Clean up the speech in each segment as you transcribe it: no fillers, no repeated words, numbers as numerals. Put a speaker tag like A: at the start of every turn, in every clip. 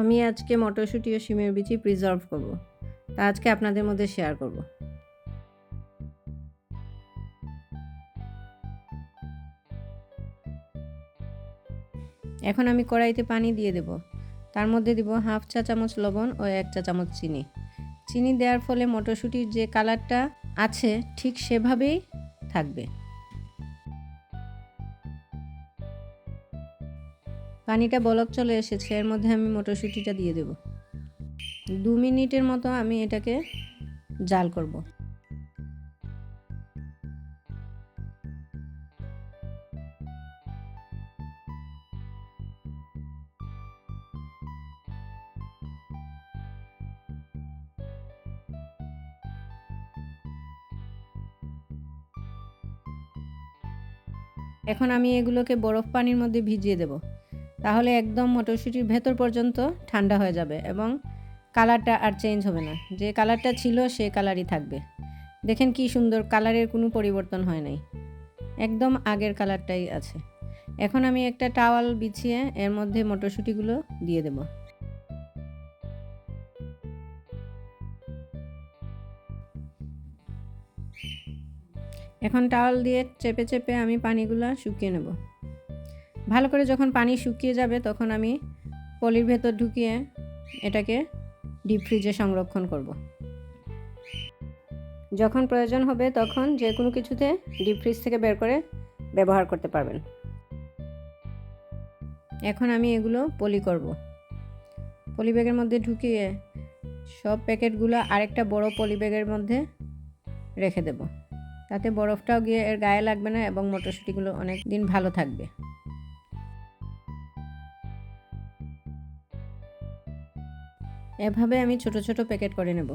A: আমি আজকে মটরশুঁটি ও শিমের বিচি প্রিজার্ভ করব। তা আজকে আপনাদের মধ্যে শেয়ার করব। এখন আমি কড়াইতে পানি দিয়ে দেব। তার মধ্যে দিব হাফ চা চামচ লবণ ও 1 চা চামচ চিনি। চিনি দেওয়ার ফলে মটরশুঁটির যে কালারটা আছে ঠিক সেভাবেই থাকবে। পানিটা বলক চলে এসেছে, এর মধ্যে আমি মটরশুঁটিটা দিয়ে দেব। 2 মিনিটের মতো আমি এটাকে জাল করব। এখন আমি এগুলোকে বরফ পানির মধ্যে ভিজিয়ে দেব। তাহলে একদম মটরশুঁটির ভেতর পর্যন্ত ঠান্ডা হয়ে যাবে এবং কালারটা আর চেঞ্জ হবে না। যে কালারটা ছিল সেই কালারই থাকবে। দেখেন কি সুন্দর, কালারের কোনো পরিবর্তন হয় নাই, একদম আগের কালারটাই আছে। এখন আমি একটা টাওয়াল বিছিয়ে এর মধ্যে মটরশুঁটিগুলো দিয়ে দেব। এখন টাওয়াল দিয়ে চেপে চেপে আমি পানিগুলো শুকিয়ে নেব। ভালো করে যখন পানি শুকিয়ে যাবে তখন আমি পলির ভেতর ঢুকিয়ে এটাকে ডিপ ফ্রিজে সংরক্ষণ করব। যখন প্রয়োজন হবে তখন যে কোনো কিছুতে ডিপ ফ্রিজ থেকে বের করে ব্যবহার করতে পারবেন। এখন আমি এগুলো পলি করব। পলি ব্যাগের মধ্যে ঢুকিয়ে সব প্যাকেটগুলো আরেকটা বড় পলি ব্যাগের মধ্যে রেখে দেব। তাতে বরফটাও গিয়ে এর গায়ে লাগবে না এবং মটরশুঁটিগুলো অনেক দিন ভালো থাকবে। এভাবে আমি ছোট ছোট প্যাকেট করে নেব।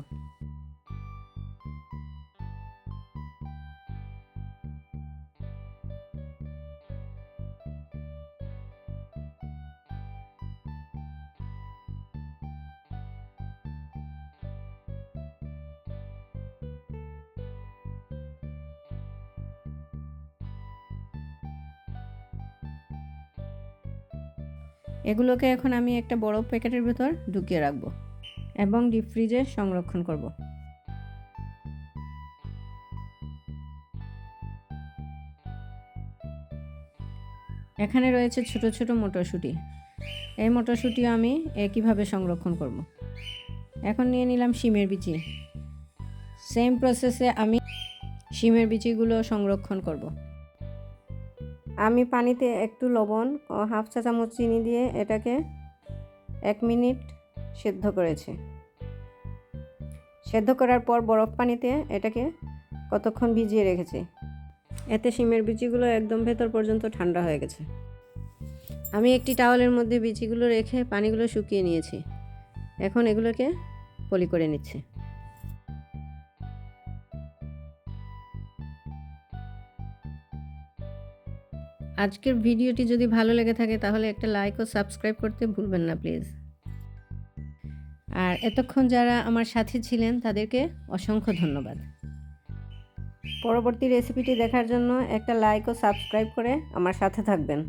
A: এগুলোকে এখন আমি একটা বড় প্যাকেটের ভেতর ঢুকিয়ে রাখব এবং ডিপ ফ্রিজে সংরক্ষণ করব। এখানে রয়েছে ছোট ছোট মটরশুঁটি। এই মটরশুঁটি আমি একইভাবে সংরক্ষণ করব। এখন নিয়ে নিলাম শিমের বিচি। সেম প্রসেসে আমি শিমের বিচিগুলো সংরক্ষণ করব। আমি পানিতে একটু লবণ ও হাফ চা চামচ চিনি দিয়ে এটাকে 1 মিনিট সেদ্ধ করেছি। সেদ্ধ করার পর বরফ পানিতে এটাকে কতক্ষণ ভিজিয়ে রেখেছি। এতে শিমের বিচিগুলো একদম ভেতর পর্যন্ত ঠান্ডা হয়ে গেছে। আমি একটি টাওয়ালের মধ্যে বিচিগুলো রেখে পানিগুলো শুকিয়ে নিয়েছি। এখন এগুলোকে পলি করে নিচ্ছি। আজকের ভিডিওটি যদি ভালো লেগে থাকে তাহলে একটা লাইক ও সাবস্ক্রাইব করতে ভুলবেন না প্লিজ। আর এতক্ষণ যারা আমার সাথে ছিলেন তাদেরকে অসংখ্য ধন্যবাদ। পরবর্তী রেসিপিটি দেখার জন্য একটা লাইক ও সাবস্ক্রাইব করে আমার সাথে থাকবেন।